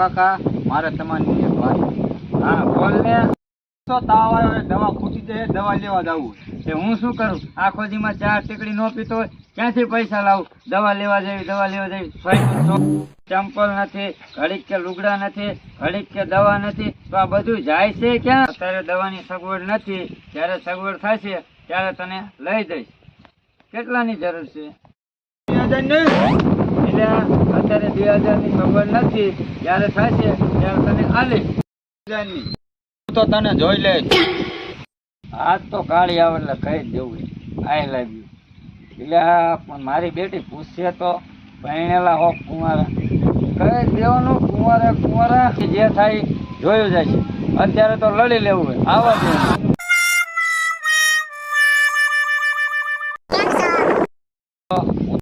કાકા, મારે તમારી એક વાત. હા બોલ ને. તો તાવ આવ્યો, દવા ખૂટી જાય, દવા લેવા જવું. તે હું શું કરું? આખો દીમાં ચાર ટીકડી નો પીતો હોય, ક્યાંથી પૈસા લાવું? દવા લેવા જવી. ચંપલ નથી, ઘડીક કે લુગડા નથી, ઘડીક કે દવા નથી, તો આ બધું જાય છે ક્યાં? અત્યારે દવાની સગવડ નથી, જ્યારે સગવડ થશે ત્યારે તને લઈ દઈશ. કેટલાની જરૂર છે? 2000 નહીં, એટલે અત્યારે 2000 ની સગવડ નથી, જ્યારે થશે ત્યારે તને આલીશ. 2000 ની તો તને જોઈ લે. આજ તો કાળી આવે એટલે કહી જ દેવું, આઈ લવ યુ. એટલે પણ મારી બેટી પૂછશે તો ભણેલા હો કુંવારા, કહી દેવાનું કુંવારા જે થાય જોયું જાય છે. અત્યારે તો લડી લેવું હોય, આવા દેવું.